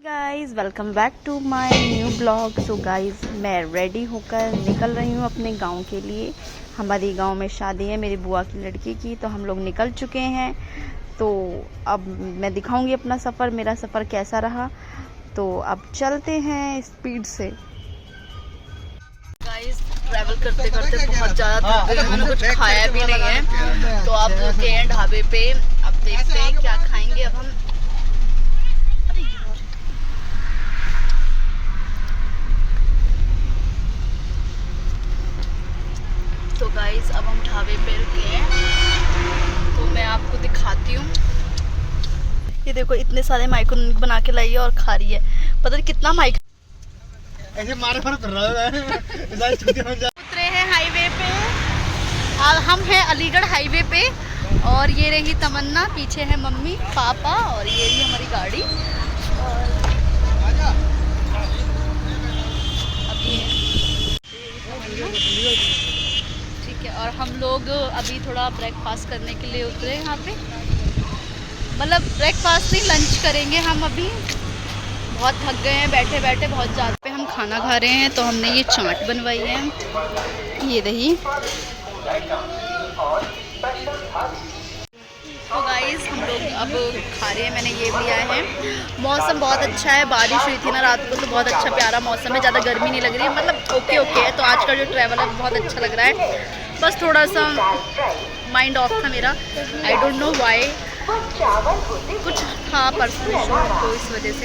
Guys welcome back to my new blog. So guys मैं ready होकर निकल रही हूँ अपने गांव के लिए। हमारी गांव में शादी है मेरी बुआ की लड़की की, तो हम लोग निकल चुके हैं। तो अब मैं दिखाऊंगी अपना सफ़र, मेरा सफ़र कैसा रहा। तो अब चलते हैं स्पीड से। गाइज़ ट्रैवल करते करते बहुत ज़्यादा थक गए, मैंने कुछ खाया भी नहीं है। तो आप रुके हैं ढाबे पे, अब देखते हैं क्या खाएंगे। अब हम तो गाइस अब हम ढाबे पे रुके हैं, तो मैं आपको दिखाती हूँ। ये देखो इतने सारे माइक्रोन बना के लाई है और खा रही है। पता नहीं कितना माइक ऐसे मारे पर उतरे हैं हाईवे पे। और हम हैं अलीगढ़ हाईवे पे, और ये रही तमन्ना, पीछे है मम्मी पापा, और ये रही हमारी गाड़ी। और हम लोग अभी थोड़ा ब्रेकफास्ट करने के लिए उतरे यहाँ पे। मतलब ब्रेकफास्ट नहीं, लंच करेंगे हम अभी। बहुत थक गए हैं बैठे बैठे बहुत ज़्यादा। पे हम खाना खा रहे हैं, तो हमने ये चाट बनवाई है, ये रही। तो गाइस हम लोग अब खा रहे हैं, मैंने ये भी लिया है। मौसम बहुत अच्छा है, बारिश हुई थी ना रात को, तो बहुत अच्छा प्यारा मौसम है, ज़्यादा गर्मी नहीं लग रही, मतलब ओके है। तो आज का जो ट्रैवल है बहुत अच्छा लग रहा है। बस थोड़ा सा माइंड ऑफ था मेरा, आई डोंट नो वाई, कुछ था पर्सनल इशू, तो इस वजह से।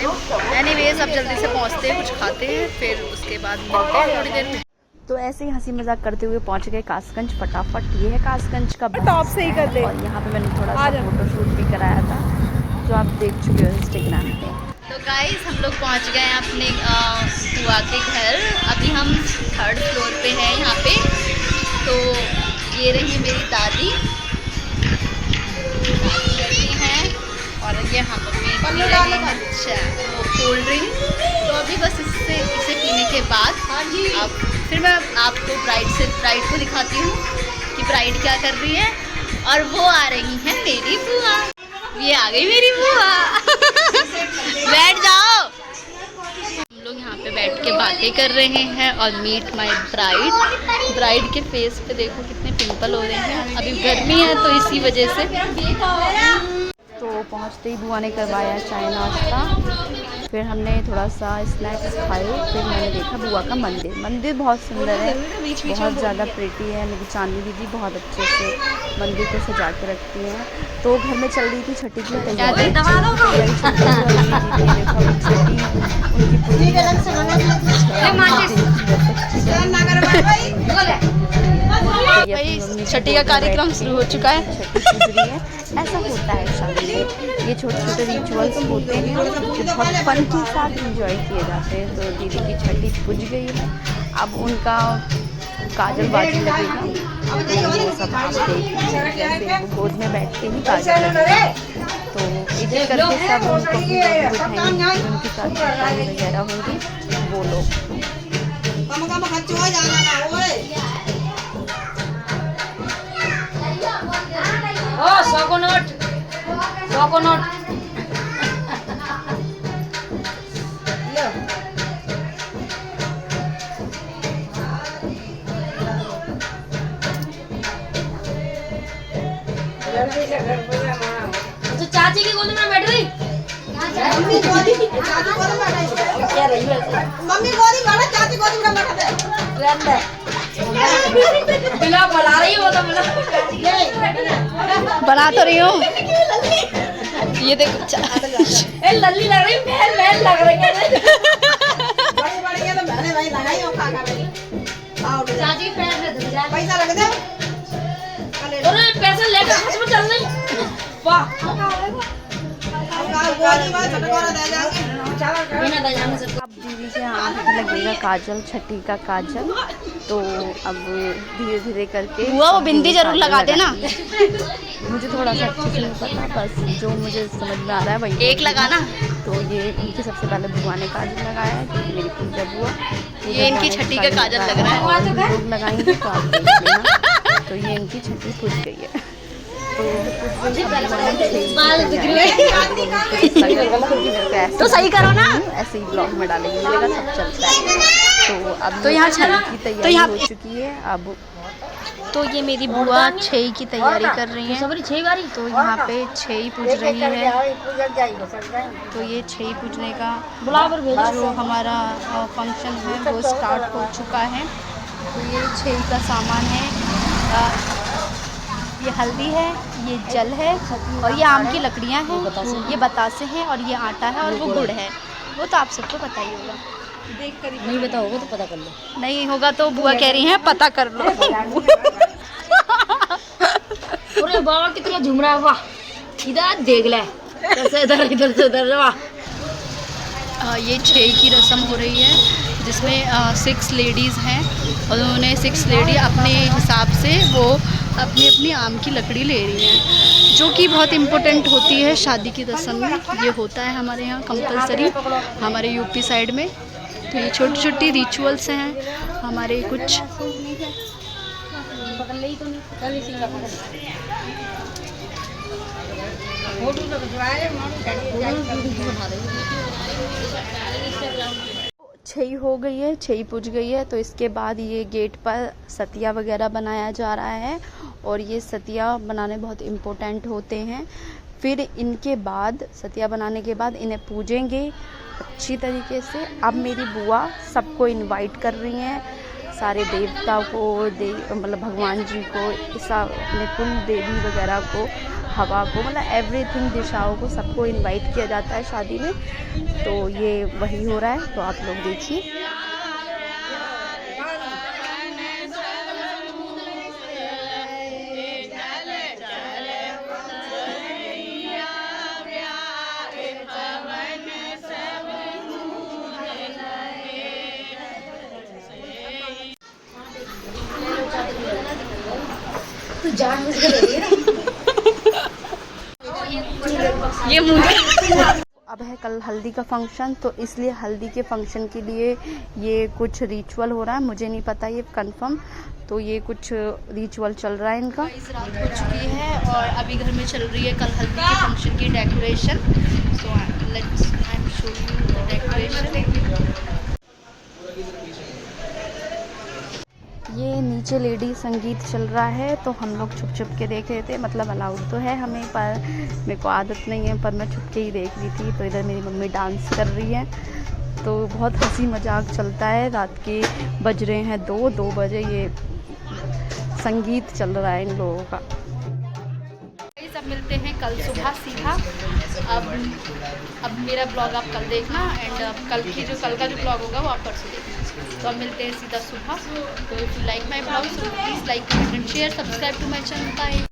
एनीवेज अब जल्दी से पहुंचते हैं, कुछ खाते हैं, फिर उसके बाद मिलते हैं थोड़ी देर में। तो ऐसे ही हंसी मजाक करते हुए पहुंच गए कासगंज फटाफट। ये है कासगंज का टॉप से ही कर ले। और यहाँ पे मैंने थोड़ा सा फोटोशूट भी कराया था, जो आप देख चुके हो इंस्टाग्राम पे। तो गाइस हम लोग पहुँच गए हैं अपने बुआ के घर। अभी हम 3rd फ्लोर पे हैं यहाँ पे। तो ये रही मेरी दादी बैठी हैं, और ये हम पी रहे हैं कोल्ड ड्रिंक। तो अभी बस इसे पीने के बाद अब फिर मैं आपको ब्राइड को दिखाती हूँ कि ब्राइड क्या कर रही है। और वो आ रही है मेरी बुआ, ये आ गई मेरी बुआ। बैठ जाओ। हम लोग यहाँ पे बैठ के बातें कर रहे हैं और मीट माय ब्राइड के फेस पे देखो कितने पिंपल हो रहे हैं, अभी गर्मी है तो इसी वजह से। तो पहुँचते ही बुआ ने करवाया चाय नाश्ता, फिर हमने थोड़ा सा स्नैक्स खाए। फिर मैंने देखा बुआ का मंदिर बहुत सुंदर है, बहुत ज़्यादा प्रिटी है। मेरी चांदी दीदी बहुत अच्छे से मंदिर को सजा के रखती हैं। तो घर में चल रही थी छठी की तैयारी। छठी का कार्यक्रम शुरू हो चुका है, छठी है। ऐसा होता है शादी में, ये छोटे छोटे रिचुअल्स होते हैं जो बहुत फन के साथ एंजॉय किए जाते हैं। तो दीदी की छठी पूज गई है, अब उनका काजल बाजी लगेगा। तो वो सब आप देखिए, वो गोद में बैठ के ही काजल लगेगा। तो एक एक करके सब उनको बिठाएंगे, उनकी काजल वगैरह होंगी वो लोग। तो चाची की गोद में बैठ गई। मम्मी गोदी बड़ा, चाची गोदी में बैठा है। बिना बना रही हो तो बना तो रही हूँ। ये देखो ए लल्ली लग रही, महल लग रही है। बड़ी बड़ी है तो मैंने भाई लगाई हो खा आओ चाची पैर में धुल जाए, पैसा लग दे। अरे पैसा लेकर हंस में चल नहीं। वाह अब दीदी के हाथ लगेगा काजल, छठी का काजल। तो अब धीरे धीरे करके वो बिंदी जरूर लगा देना। मुझे थोड़ा सा अच्छे से नहीं पता, बस जो मुझे समझ में आ रहा है वही एक लगाना। तो ये इनकी सबसे पहले बुआ ने काजल लगाया है, क्योंकि मेरी पूजा बुआ, ये इनकी छठी का काजल लग रहा है। लोग लगाएंगे तो आप देख लेना। तो ये इनकी छठी पूज गई है। तो सही करो ना, ऐसे ही ब्लॉग में डालेंगे, मेरे का सब चलता है। तो अब तो यहाँ छई की तैयारी हो चुकी है। अब तो ये मेरी बुआ छई की तैयारी कर रही हैं। तो यहाँ पे छई पूज रही है। तो ये छई पूजने का जो हमारा फंक्शन है वो स्टार्ट हो चुका है। तो ये छई का सामान है, ये हल्दी है, ये जल है, और ये आम की लकड़ियाँ हैं, ये बतासे हैं, और ये आटा है, और वो गुड़ है। वो तो आप सबको पता ही होगा, देख कर नहीं पता होगा तो पता कर लो। नहीं होगा तो बुआ कह रही हैं पता कर लो। अरे बाबा कितना झूम रहा है, वाह इधर देख ले, इधर से उधर वाह। ये छई की रस्म हो रही है जिसमें 6 लेडीज़ हैं, और उन्होंने 6 लेडी अपने हिसाब से वो अपनी अपनी आम की लकड़ी ले रही हैं, जो कि बहुत इम्पोर्टेंट होती है शादी की रस्म में। ये होता है हमारे यहाँ कंपलसरी, हमारे यूपी साइड में। तो ये छोटी छोटी रिचुअल्स हैं हमारे कुछ। छई हो गई है, छई पूज गई है। तो इसके बाद ये गेट पर सतिया वगैरह बनाया जा रहा है, और ये सतिया बनाने बहुत इम्पोर्टेंट होते हैं। फिर इनके बाद सतिया बनाने के बाद इन्हें पूजेंगे अच्छी तरीके से। अब मेरी बुआ सबको इनवाइट कर रही हैं, सारे देवताओं को, मतलब भगवान जी को, अपने कुल देवी वगैरह को, हवा को, मतलब एवरीथिंग, दिशाओं को, सबको इनवाइट किया जाता है शादी में। तो ये वही हो रहा है, तो आप लोग देखिए। तू जान बुझ के ये मुझे अब है कल हल्दी का फंक्शन, तो इसलिए हल्दी के फंक्शन के लिए ये कुछ रिचुअल हो रहा है। मुझे नहीं पता ये कंफर्म, तो ये कुछ रिचुअल चल रहा है इनका। रात हो चुकी है और अभी घर में चल रही है कल हल्दी के फंक्शन की decoration. So let's I am show you the decoration. ये नीचे लेडी संगीत चल रहा है, तो हम लोग छुप छुप के देख रहे थे। मतलब अलाउड तो है हमें, पर मेरे को आदत नहीं है, पर मैं छुप के ही देख रही थी। तो इधर मेरी मम्मी डांस कर रही है, तो बहुत हंसी मजाक चलता है। रात के बज रहे हैं 2 बजे, ये संगीत चल रहा है इन लोगों का। सब मिलते हैं कल सुबह सीधा। अब मेरा ब्लॉग आप कल देखना, एंड कल का जो ब्लॉग होगा वो आप परसों देखना। तो अब मिलते हैं सीधा सुबह। तो if you like my blog so please like, comment and share, subscribe to my channel. Bye.